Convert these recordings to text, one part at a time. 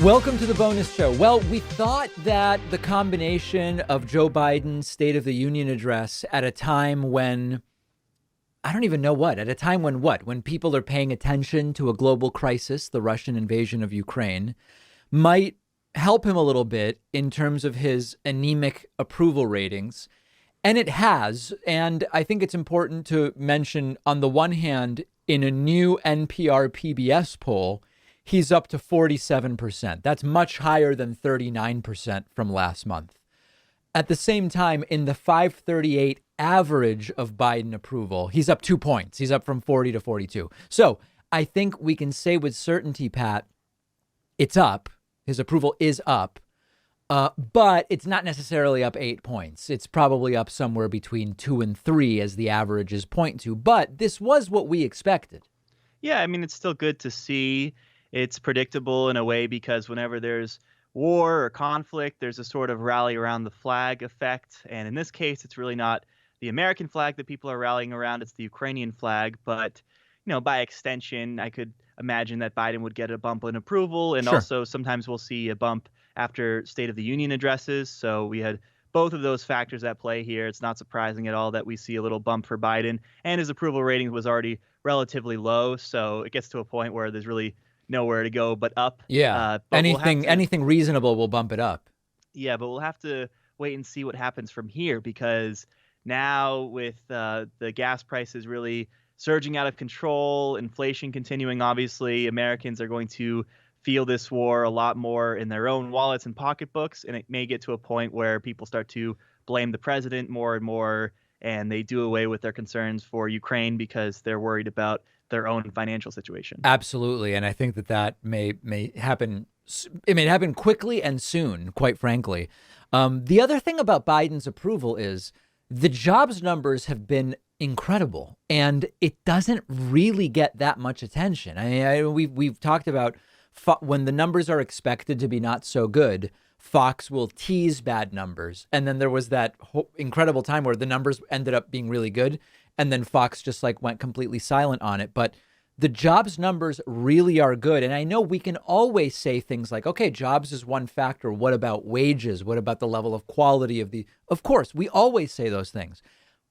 Welcome to the bonus show. Well, we thought that the combination of Joe Biden's State of the Union address at a time when, I don't even know what, at a time when what? When people are paying attention to a global crisis, the Russian invasion of Ukraine, might help him a little bit in terms of his anemic approval ratings. And it has. And I think it's important to mention, on the one hand, in a new NPR PBS poll, he's up to 47%. That's much higher than 39% from last month. At the same time, in the 538 average of Biden approval, he's up 2 points. He's up from 40 to 42. So I think we can say with certainty, Pat, it's up. His approval is up, but it's not necessarily up 8 points. It's probably up somewhere between 2 and 3 as the averages point to. But this was what we expected. Yeah, I mean, it's still good to see. It's predictable in a way because whenever there's war or conflict, there's a sort of rally around the flag effect. And in this case, it's really not the American flag that people are rallying around. It's the Ukrainian flag. But, you know, by extension, I could imagine that Biden would get a bump in approval. And also sometimes we'll see a bump after State of the Union addresses. So we had both of those factors at play here. It's not surprising at all that we see a little bump for Biden. And his approval rating was already relatively low. So it gets to a point where there's really nowhere to go but up. Yeah. But anything reasonable will bump it up. Yeah, but we'll have to wait and see what happens from here, because now with the gas prices really surging out of control, inflation continuing, obviously, Americans are going to feel this war a lot more in their own wallets and pocketbooks. And it may get to a point where people start to blame the president more and more, and they do away with their concerns for Ukraine because they're worried about their own financial situation. Absolutely. And I think that may happen. It may happen quickly and soon, quite frankly. The other thing about Biden's approval is the jobs numbers have been incredible, and it doesn't really get that much attention. I mean, we've talked about when the numbers are expected to be not so good, Fox will tease bad numbers. And then there was that incredible time where the numbers ended up being really good, and then Fox just went completely silent on it. But the jobs numbers really are good. And I know we can always say things like, okay, jobs is one factor. What about wages? What about the level of quality of course, we always say those things.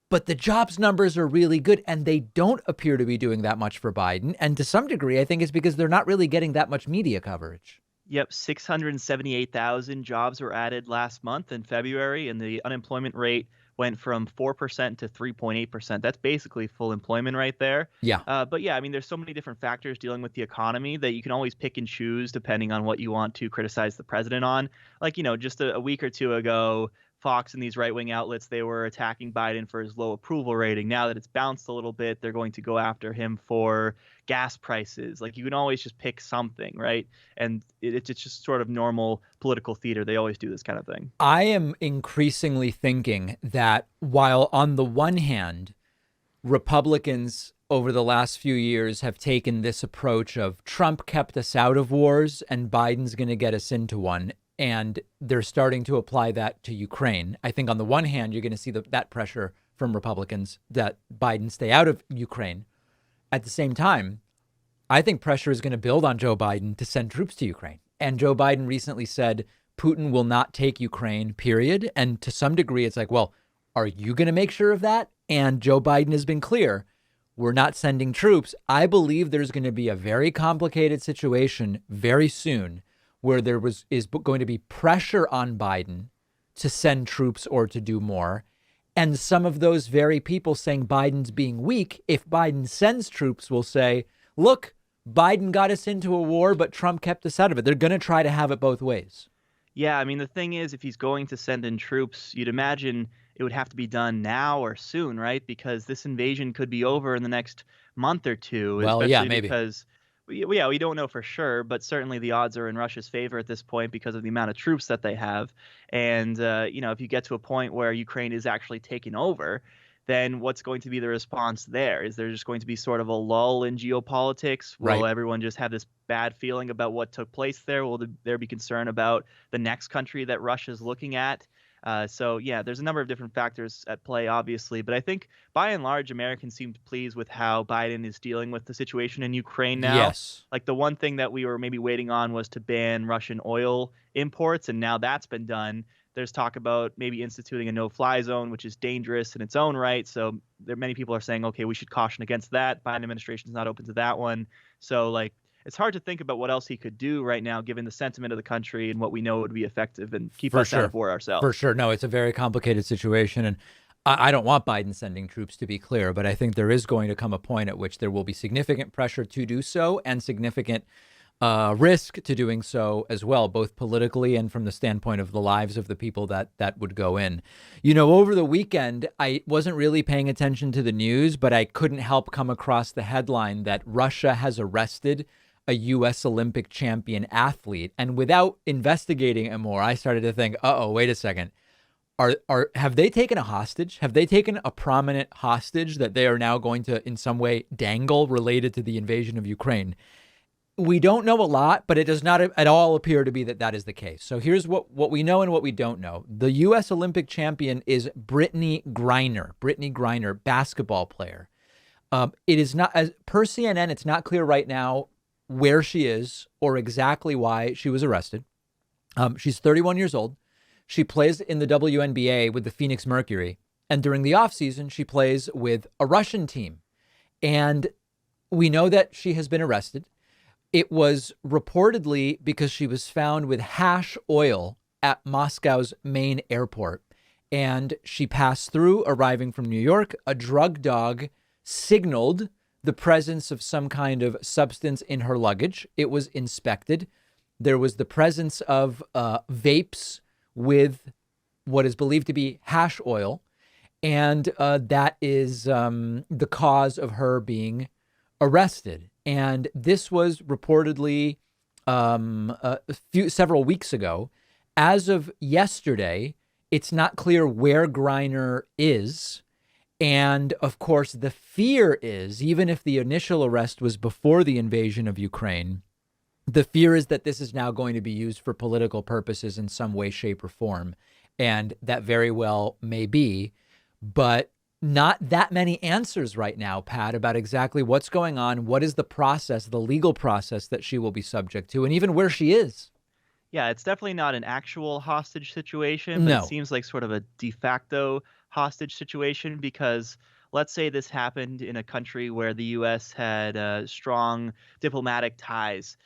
But the jobs numbers are really good, and they don't appear to be doing that much for Biden. And to some degree, I think it's because they're not really getting that much media coverage. Yep, 678,000 jobs were added last month in February, and the unemployment rate went from 4% to 3.8%. That's basically full employment right there. Yeah. But yeah, I mean, there's so many different factors dealing with the economy that you can always pick and choose depending on what you want to criticize the president on. Like, you know, just a week or two ago, Fox and these right-wing outlets, they were attacking Biden for his low approval rating. Now that it's bounced a little bit, they're going to go after him for gas prices. Like, you can always just pick something, right? And it's just sort of normal political theater. They always do this kind of thing. I am increasingly thinking that while on the one hand, Republicans over the last few years have taken this approach of Trump kept us out of wars and Biden's going to get us into one, and they're starting to apply that to Ukraine. I think on the one hand, you're going to see that pressure from Republicans that Biden stay out of Ukraine. At the same time, I think pressure is going to build on Joe Biden to send troops to Ukraine. And Joe Biden recently said Putin will not take Ukraine, period. And to some degree, it's like, well, are you going to make sure of that? And Joe Biden has been clear, we're not sending troops. I believe there's going to be a very complicated situation very soon where there is going to be pressure on Biden to send troops or to do more. And some of those very people saying Biden's being weak, if Biden sends troops, will say, look, Biden got us into a war, but Trump kept us out of it. They're going to try to have it both ways. Yeah, I mean, the thing is, if he's going to send in troops, you'd imagine it would have to be done now or soon, right? Because this invasion could be over in the next month or two. Well, yeah, maybe. Because we don't know for sure, but certainly the odds are in Russia's favor at this point because of the amount of troops that they have. And, if you get to a point where Ukraine is actually taken over, then what's going to be the response there? Is there just going to be sort of a lull in geopolitics? Will everyone just have this bad feeling about what took place there? Will there be concern about the next country that Russia's looking at? So yeah, there's a number of different factors at play, obviously, but I think by and large, Americans seemed pleased with how Biden is dealing with the situation in Ukraine now. Yes, Like the one thing that we were maybe waiting on was to ban Russian oil imports, and now that's been done. There's talk about maybe instituting a no-fly zone, which is dangerous in its own right. So there, many people are saying, okay, we should caution against that. Biden administration is not open to that one. So like it's hard to think about what else he could do right now, given the sentiment of the country and what we know would be effective and keep for us out sure. of war For ourselves. sure. No, it's a very complicated situation. And I don't want Biden sending troops, to be clear, but I think there is going to come a point at which there will be significant pressure to do so and significant risk to doing so as well, both politically and from the standpoint of the lives of the people that would go in. You know, over the weekend, I wasn't really paying attention to the news, but I couldn't help come across the headline that Russia has arrested a US Olympic champion athlete. And without investigating it more, I started to think, uh-oh, wait a second. Have they taken a hostage? Have they taken a prominent hostage that they are now going to in some way dangle related to the invasion of Ukraine? We don't know a lot, but it does not at all appear to be that is the case. So here's what we know and what we don't know. The U.S. Olympic champion is Brittney Griner, basketball player. It is not, as per CNN, it's not clear right now where she is or exactly why she was arrested. She's 31 years old. She plays in the WNBA with the Phoenix Mercury. And during the offseason, she plays with a Russian team. And we know that she has been arrested. It was reportedly because she was found with hash oil at Moscow's main airport. And she passed through, arriving from New York. A drug dog signaled the presence of some kind of substance in her luggage. It was inspected. There was the presence of vapes with what is believed to be hash oil. And that is the cause of her being arrested. And this was reportedly several weeks ago. As of yesterday, it's not clear where Griner is. And of course, the fear is, even if the initial arrest was before the invasion of Ukraine, the fear is that this is now going to be used for political purposes in some way, shape, or form. And that very well may be, but not that many answers right now, Pat, about exactly what's going on. What is the process, the legal process that she will be subject to, and even where she is? Yeah, it's definitely not an actual hostage situation, but it No. seems like sort of a de facto hostage situation because let's say this happened in a country where the U.S. had strong diplomatic ties,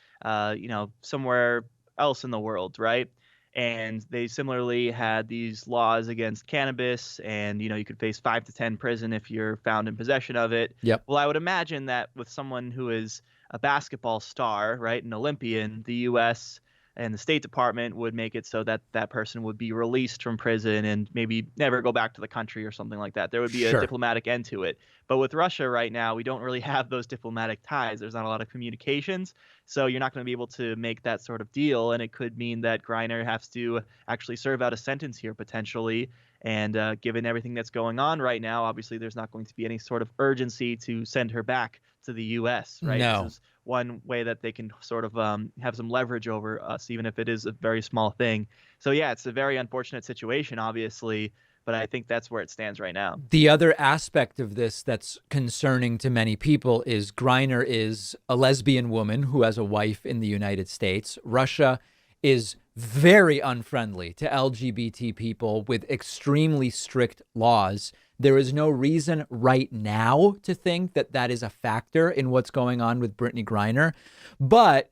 somewhere else in the world, right? And they similarly had these laws against cannabis, and you could face 5 to 10 prison if you're found in possession of it. Yep. Well, I would imagine that with someone who is a basketball star, right, an Olympian, the U.S. and the State Department would make it so that that person would be released from prison and maybe never go back to the country or something like that. There would be a Sure. diplomatic end to it. But with Russia right now, we don't really have those diplomatic ties. There's not a lot of communications. So you're not going to be able to make that sort of deal. And it could mean that Griner has to actually serve out a sentence here potentially. And given everything that's going on right now, obviously there's not going to be any sort of urgency to send her back to the U.S., right? No. This is one way that they can sort of have some leverage over us, even if it is a very small thing. So, yeah, it's a very unfortunate situation, obviously, but I think that's where it stands right now. The other aspect of this that's concerning to many people is Griner is a lesbian woman who has a wife in the United States. Russia is very unfriendly to LGBT people with extremely strict laws. There is no reason right now to think that that is a factor in what's going on with Brittney Griner. But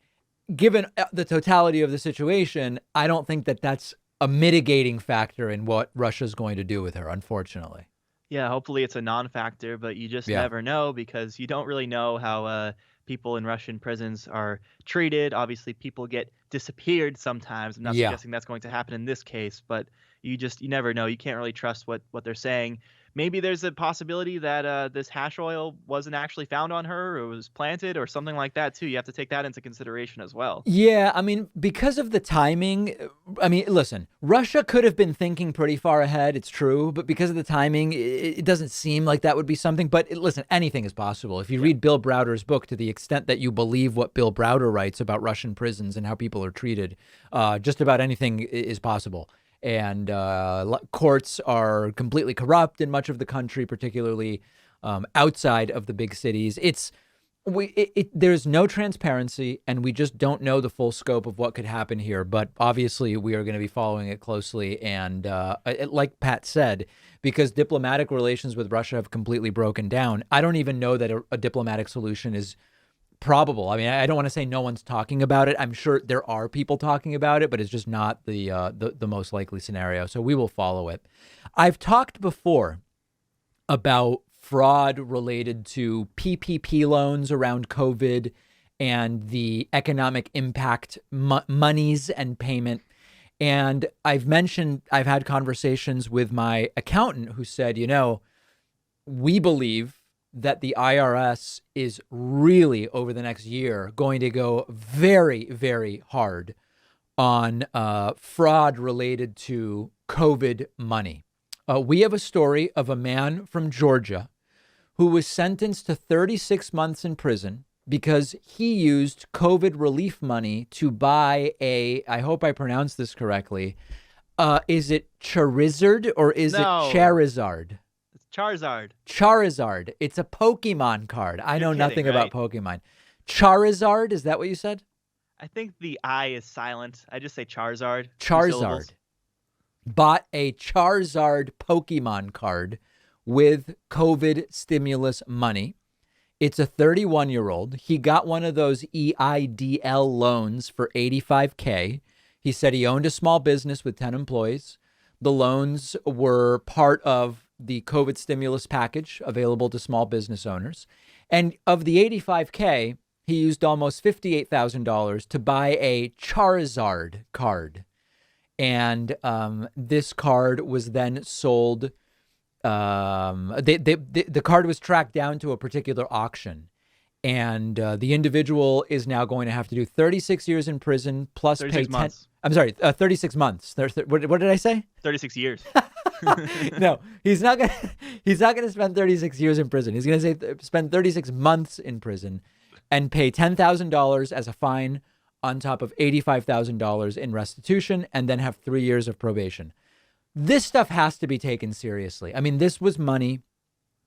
given the totality of the situation, I don't think that that's a mitigating factor in what Russia's going to do with her, unfortunately. Yeah, hopefully it's a non-factor, but you just never know because you don't really know how people in Russian prisons are treated. Obviously, people get disappeared sometimes. I'm not suggesting that's going to happen in this case, but you never know. You can't really trust what they're saying. Maybe there's a possibility that this hash oil wasn't actually found on her or was planted or something like that, too. You have to take that into consideration as well. Yeah, I mean, because of the timing, listen, Russia could have been thinking pretty far ahead. It's true. But because of the timing, it doesn't seem like that would be something. But listen, anything is possible. If you read Bill Browder's book, to the extent that you believe what Bill Browder writes about Russian prisons and how people are treated, just about anything is possible. and courts are completely corrupt in much of the country, particularly outside of the big cities. There's no transparency, and we just don't know the full scope of what could happen here. But obviously, we are going to be following it closely. And like Pat said, because diplomatic relations with Russia have completely broken down, I don't even know that a diplomatic solution is probable. I mean, I don't want to say no one's talking about it. I'm sure there are people talking about it, but it's just not the most likely scenario. So we will follow it. I've talked before about fraud related to PPP loans around COVID and the economic impact monies and payment. And I've mentioned I've had conversations with my accountant who said, we believe that the IRS is really over the next year going to go very, very hard on fraud related to COVID money. We have a story of a man from Georgia who was sentenced to 36 months in prison because he used COVID relief money to buy I hope I pronounced this correctly. Is it Charizard or is it Charizard? It's Charizard. Charizard. It's a Pokemon card. I know nothing about Pokemon. Charizard, is that what you said? I think the I is silent. I just say Charizard. Charizard. Bought a Charizard Pokemon card with COVID stimulus money. It's a 31-year-old. He got one of those EIDL loans for $85K. He said he owned a small business with 10 employees. The loans were part of the COVID stimulus package available to small business owners. And of the $85K, he used almost $58,000 to buy a Charizard card. And this card was then sold. The card was tracked down to a particular auction, and the individual is now going to have to do 36 years in prison plus pay 10 months. I'm sorry, 36 months. What did I say? 36 years. No, he's not gonna spend 36 years in prison. He's gonna spend 36 months in prison and pay $10,000 as a fine on top of $85,000 in restitution, and then have 3 years of probation. This stuff has to be taken seriously. I mean, this was money.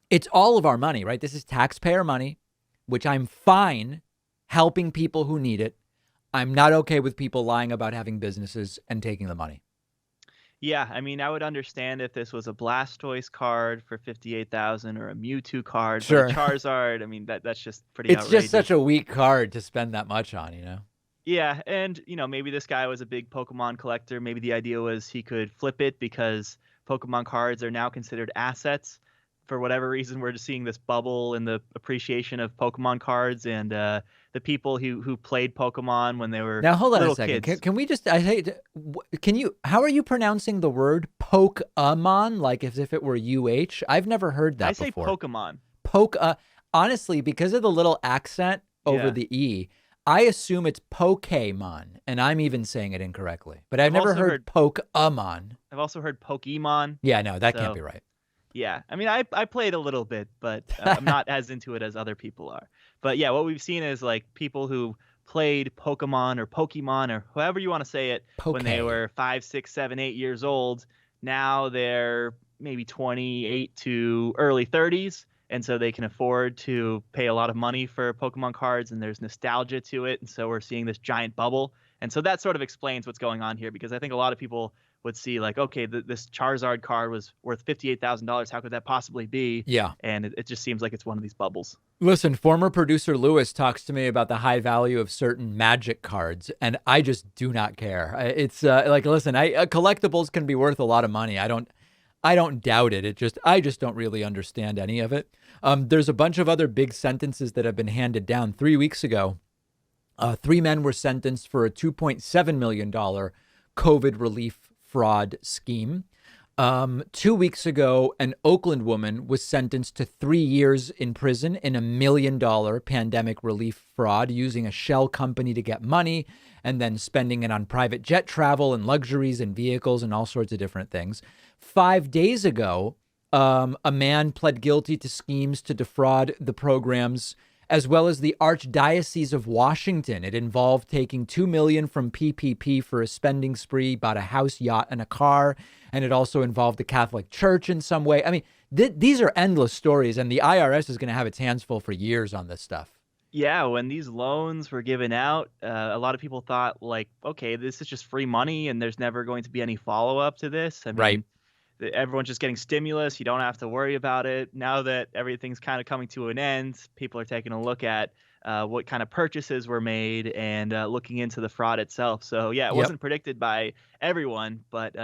It's all of our money, right? This is taxpayer money, which I'm fine helping people who need it. I'm not okay with people lying about having businesses and taking the money. Yeah, I mean, I would understand if this was a Blastoise card for $58,000 or a Mewtwo card. Sure. But a Charizard, I mean, that's just pretty outrageous. It's just such a weak card to spend that much on, Yeah, and maybe this guy was a big Pokemon collector. Maybe the idea was he could flip it because Pokemon cards are now considered assets. For whatever reason, we're just seeing this bubble in the appreciation of Pokemon cards, and the people who played Pokemon when they were now. Hold on little a second. kids. Can we just? How are you pronouncing the word Pokemon? Like as if it were UH? I've never heard that before. I say Pokemon. Honestly, because of the little accent over the E, I assume it's Pokemon, and I'm even saying it incorrectly. But I've never heard Pokemon. I've also heard Pokemon. Yeah, no, that can't be right. Yeah, I mean, I played a little bit, but I'm not as into it as other people are. But yeah, what we've seen is like people who played Pokemon or Pokemon or however you want to say it when they were 5, 6, 7, 8 years old. Now they're maybe 28 to early 30s. And so they can afford to pay a lot of money for Pokemon cards, and there's nostalgia to it. And so we're seeing this giant bubble. And so that sort of explains what's going on here, because I think a lot of people would see like, okay, this Charizard card was worth $58,000. How could that possibly be? Yeah. And it just seems like it's one of these bubbles. Listen, former producer Lewis talks to me about the high value of certain Magic cards, and I just do not care. It's listen, collectibles can be worth a lot of money. I don't doubt it. I just don't really understand any of it. There's a bunch of other big sentences that have been handed down. 3 weeks ago, 3 men were sentenced for a $2.7 million COVID relief fraud scheme. 2 weeks ago, an Oakland woman was sentenced to 3 years in prison in $1 million pandemic relief fraud, using a shell company to get money and then spending it on private jet travel and luxuries and vehicles and all sorts of different things. 5 days ago, a man pled guilty to schemes to defraud the programs as well as the Archdiocese of Washington. It involved taking $2 million from PPP for a spending spree, bought a house, yacht, and a car. And it also involved the Catholic Church in some way. I mean, these are endless stories, and the IRS is going to have its hands full for years on this stuff. Yeah, when these loans were given out, a lot of people thought, like, okay, this is just free money and there's never going to be any follow-up to this. I mean, Right. everyone's just getting stimulus. You don't have to worry about it. Now that everything's kind of coming to an end, people are taking a look at what kind of purchases were made and looking into the fraud itself. So, yeah, it wasn't predicted by everyone, but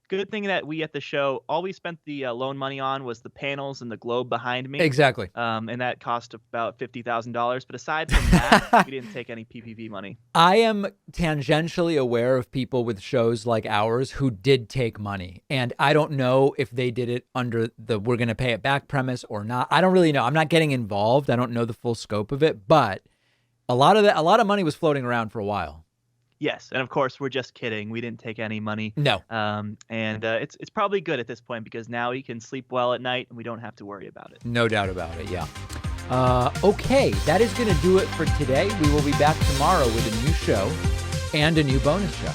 good thing that we at the show, all we spent the loan money on was the panels and the globe behind me. Exactly. And that cost about $50,000. But aside from that, we didn't take any PPP money. I am tangentially aware of people with shows like ours who did take money. And I don't know if they did it under the we're going to pay it back premise or not. I don't really know. I'm not getting involved. I don't know the full scope of it. But a lot of money was floating around for a while. Yes, and of course we're just kidding. We didn't take any money. No. It's probably good at this point because now you can sleep well at night and we don't have to worry about it. No doubt about it. Yeah. Okay, that is going to do it for today. We will be back tomorrow with a new show and a new bonus show.